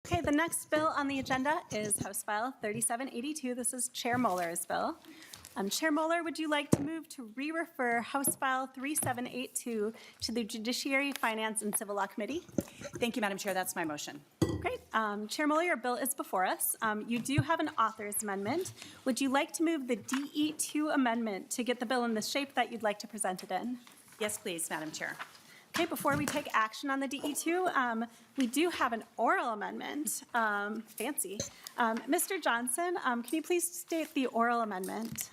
Okay, the next bill on the agenda is House File 3782. This is Chair Muller's bill. Chair Muller, would you like to move to re-refer House File 3782 to the Judiciary, Finance, and Civil Law Committee? Thank you, Madam Chair. That's my motion. Great. Chair Muller, your bill is before us. You do have an author's amendment. Would you like to move the DE2 amendment to get the bill in the shape that you'd like to present it in? Yes, please, Madam Chair. Okay, before we take action on the DE2, we do have an oral amendment. Fancy. Mr. Johnson, can you please state the oral amendment?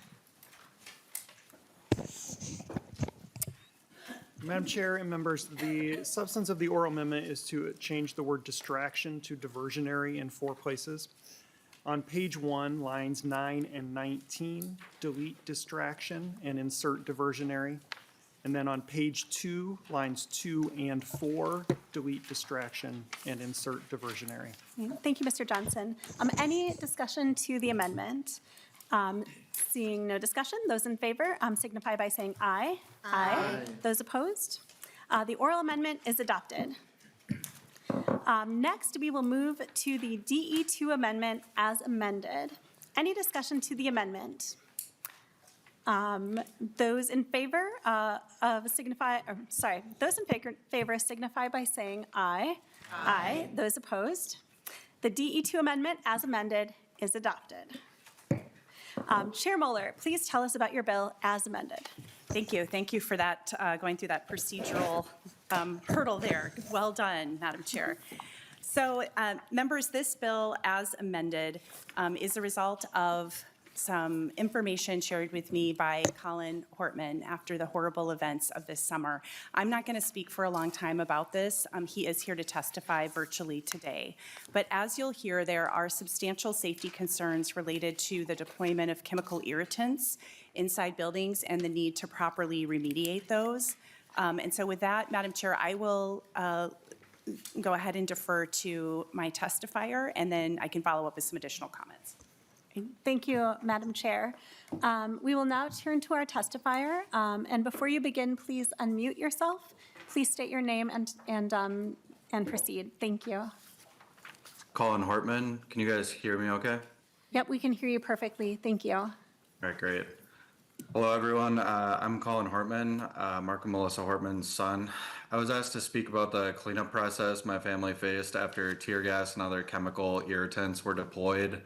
Madam Chair and members, the substance of the oral amendment is to change the word distraction to diversionary in 4 places. On page 1, lines 9 and 19, delete distraction and insert diversionary. And then on page 2, lines 2 and 4, delete distraction and insert diversionary. Thank you, Mr. Johnson. Any discussion to the amendment? Seeing no discussion, those in favor signify by saying aye. Aye. Those opposed? The oral amendment is adopted. Next, we will move to the DE2 amendment as amended. Any discussion to the amendment? Those in favor those in favor signify by saying aye. Aye. Those opposed? The DE2 amendment as amended is adopted. Chair Muller, please tell us about your bill as amended. Thank you. Thank you for that, going through that procedural hurdle there. Well done, Madam Chair. So, members, this bill as amended is a result of some information shared with me by Colin Hortman after the horrible events of this summer. I'm not going to speak for a long time about this. He is here to testify virtually today. But as you'll hear, there are substantial safety concerns related to the deployment of chemical irritants inside buildings and the need to properly remediate those. And so with that, Madam Chair, I will go ahead and defer to my testifier, and then I can follow up with some additional comments. Thank you, Madam Chair. We will now turn to our testifier. And before you begin, please unmute yourself. Please state your name and proceed. Thank you. Colin Hortman, can you guys hear me okay? Yep, we can hear you perfectly. Thank you. All right, great. Hello, everyone. I'm Colin Hortman, Mark and Melissa Hortman's son. I was asked to speak about the cleanup process my family faced after tear gas and other chemical irritants were deployed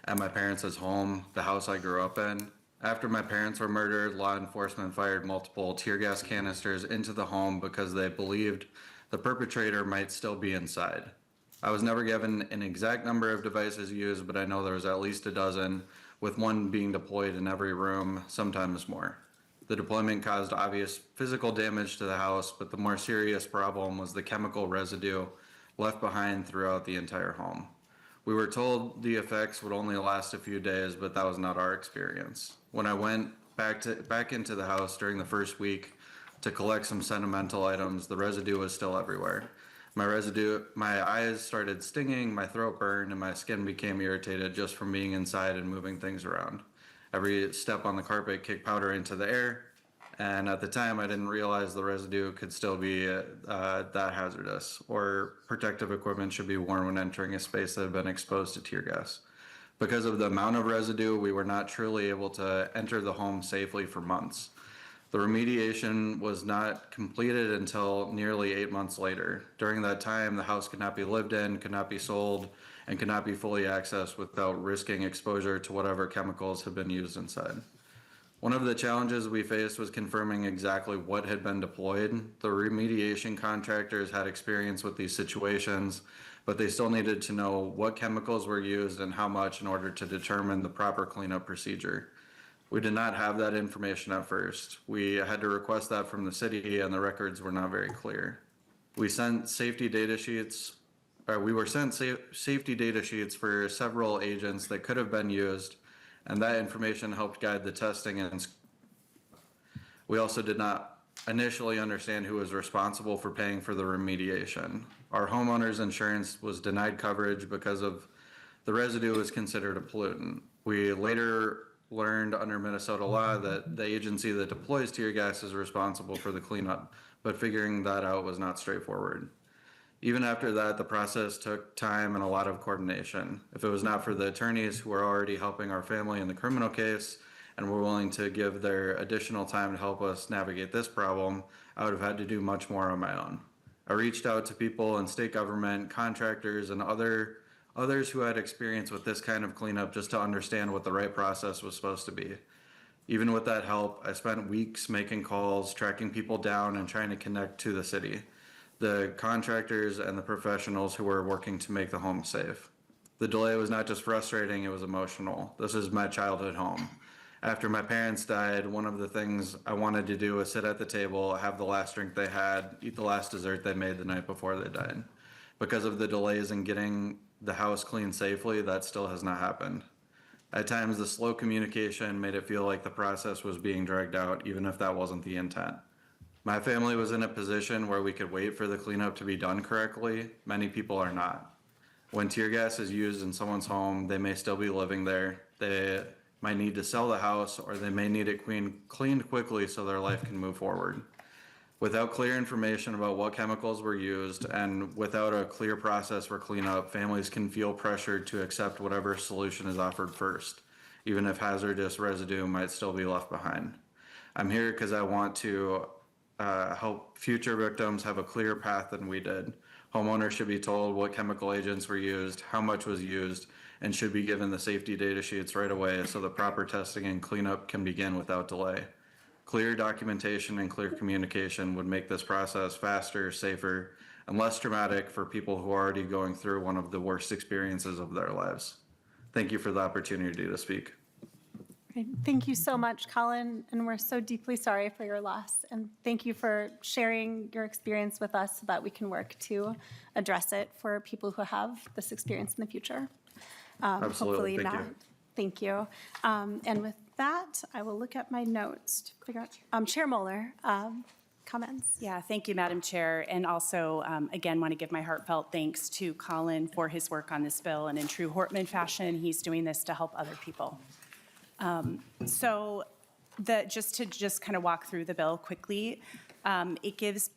at my parents' home, the house I grew up in. After my parents were murdered, law enforcement fired multiple tear gas canisters into the home because they believed the perpetrator might still be inside. I was never given an exact number of devices used, but I know there was at least a dozen, with one being deployed in every room, sometimes more. The deployment caused obvious physical damage to the house, but the more serious problem was the chemical residue left behind throughout the entire home. We were told the effects would only last a few days, but that was not our experience. When I went back into the house during the first week to collect some sentimental items, the residue was still everywhere. My eyes started stinging, my throat burned, and my skin became irritated just from being inside and moving things around. Every step on the carpet kicked powder into the air, and at the time I didn't realize the residue could still be that hazardous, or protective equipment should be worn when entering a space that had been exposed to tear gas. Because of the amount of residue, we were not truly able to enter the home safely for months. The remediation was not completed until nearly 8 months later. During that time, the house could not be lived in, could not be sold, and could not be fully accessed without risking exposure to whatever chemicals had been used inside. One of the challenges we faced was confirming exactly what had been deployed. The remediation contractors had experience with these situations, but they still needed to know what chemicals were used and how much in order to determine the proper cleanup procedure. We did not have that information at first. We had to request that from the city, and the records were not very clear. We were sent safety data sheets for several agents that could have been used, and that information helped guide the testing. And we also did not initially understand who was responsible for paying for the remediation. Our homeowner's insurance was denied coverage because of the residue was considered a pollutant. We later learned under Minnesota law that the agency that deploys tear gas is responsible for the cleanup, but figuring that out was not straightforward. Even after that, the process took time and a lot of coordination. If it was not for the attorneys who were already helping our family in the criminal case and were willing to give their additional time to help us navigate this problem, I would have had to do much more on my own. I reached out to people in state government, contractors, and others who had experience with this kind of cleanup just to understand what the right process was supposed to be. Even with that help, I spent weeks making calls, tracking people down, and trying to connect to the city, the contractors and the professionals who were working to make the home safe. The delay was not just frustrating, it was emotional. This is my childhood home. After my parents died, one of the things I wanted to do was sit at the table, have the last drink they had, eat the last dessert they made the night before they died. Because of the delays in getting the house cleaned safely, that still has not happened. At times, the slow communication made it feel like the process was being dragged out, even if that wasn't the intent. My family was in a position where we could wait for the cleanup to be done correctly. Many people are not. When tear gas is used in someone's home, they may still be living there. They might need to sell the house, or they may need it cleaned quickly so their life can move forward. Without clear information about what chemicals were used and without a clear process for cleanup, families can feel pressured to accept whatever solution is offered first, even if hazardous residue might still be left behind. I'm here because I want to help future victims have a clearer path than we did. Homeowners should be told what chemical agents were used, how much was used, and should be given the safety data sheets right away so the proper testing and cleanup can begin without delay. Clear documentation and clear communication would make this process faster, safer, and less traumatic for people who are already going through one of the worst experiences of their lives. Thank you for the opportunity to speak. Great. Thank you so much, Colin, and we're so deeply sorry for your loss. And thank you for sharing your experience with us so that we can work to address it for people who have this experience in the future. Absolutely. Hopefully Thank not. you. Thank you. And with that, I will look at my notes to figure out. Chair Moeller, comments? Yeah, thank you, Madam Chair. And also, again, want to give my heartfelt thanks to Colin for his work on this bill. And in true Hortman fashion, he's doing this to help other people. Just kind of walk through the bill quickly, it gives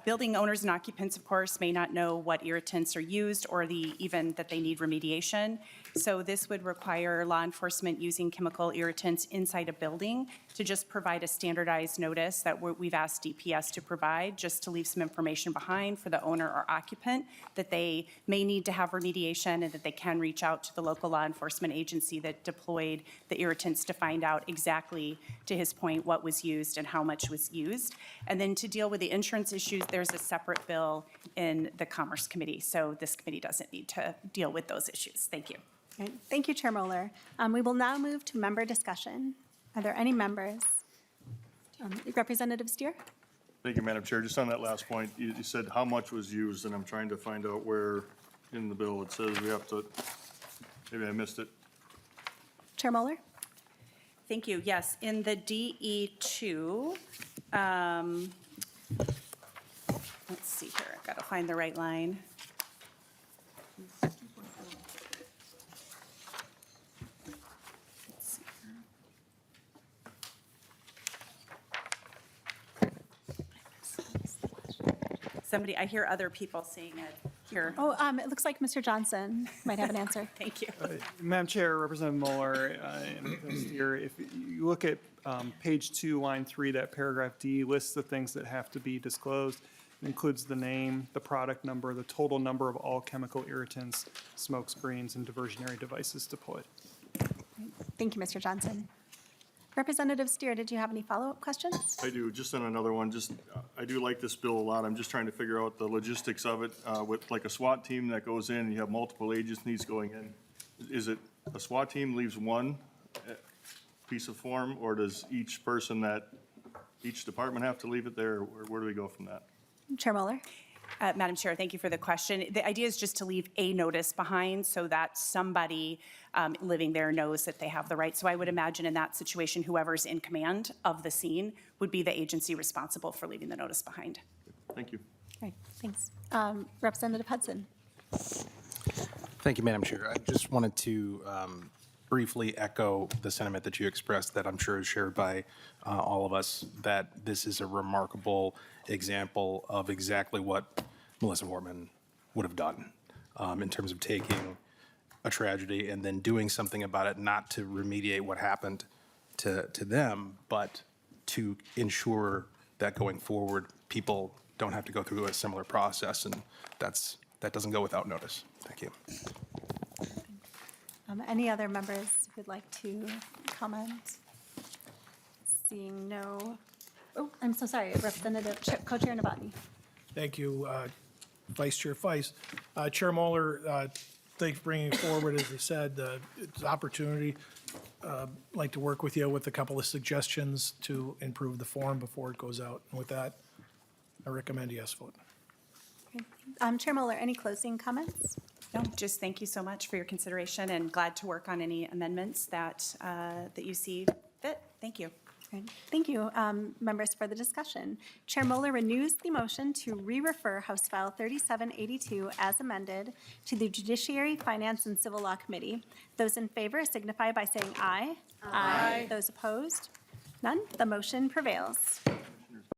building owners and occupants, of course, may not know what irritants are used or even that they need remediation. So this would require law enforcement using chemical irritants inside a building to just provide a standardized notice that we've asked DPS to provide, just to leave some information behind for the owner or occupant that they may need to have remediation and that they can reach out to the local law enforcement agency that deployed the irritants to find out exactly, to his point, what was used and how much was used. And then to deal with the insurance issues, there's a separate bill in the Commerce Committee, so this committee doesn't need to deal with those issues. Thank you. Right. Thank you, Chair Moeller. We will now move to member discussion. Are there any members? Representative Steer? Thank you, Madam Chair. Just on that last point, you said how much was used, and I'm trying to find out where in the bill it says we have to, maybe I missed it. Chair Moeller? Thank you. Yes, in the DE2, let's see here, I've got to find the right line. Let's see here. Somebody, I hear other people saying it here. Oh, it looks like Mr. Johnson might have an answer. Thank you. Madam Chair, Representative Mueller, and Representative Steer, if you look at page 2, line 3, that paragraph D lists the things that have to be disclosed. It includes the name, the product number, the total number of all chemical irritants, smoke screens, and diversionary devices deployed. Thank you, Mr. Johnson. Representative Steer, did you have any follow-up questions? I do, just on another one, I do like this bill a lot. I'm just trying to figure out the logistics of it, with like a SWAT team that goes in, and you have multiple agencies going in. Is it a SWAT team leaves one piece of form, or does each department have to leave it there, or where do we go from that? Chair Mueller? Madam Chair, thank you for the question. The idea is just to leave a notice behind so that somebody living there knows that they have the right. So I would imagine in that situation, whoever's in command of the scene would be the agency responsible for leaving the notice behind. Thank you. Great, thanks. Representative Hudson? Thank you, Madam Chair. I just wanted to briefly echo the sentiment that you expressed that I'm sure is shared by all of us, that this is a remarkable example of exactly what Melissa Hortman would have done in terms of taking a tragedy and then doing something about it, not to remediate what happened to them, but to ensure that going forward, people don't have to go through a similar process, and that doesn't go without notice. Thank you. Any other members who'd like to comment? Seeing no, oh, I'm so sorry, Representative, Co-Chair Novotny. Thank you, Vice Chair Feiss. Chair Moeller, thanks for bringing it forward. As I said, it's an opportunity. I'd like to work with you with a couple of suggestions to improve the form before it goes out. And with that, I recommend a yes vote. Chair Moeller, any closing comments? No, just thank you so much for your consideration and glad to work on any amendments that you see fit. Thank you. Great. Thank you, members, for the discussion. Chair Moeller renews the motion to re-refer House File 3782 as amended to the Judiciary, Finance, and Civil Law Committee. Those in favor signify by saying aye. Aye. Those opposed? None. The motion prevails.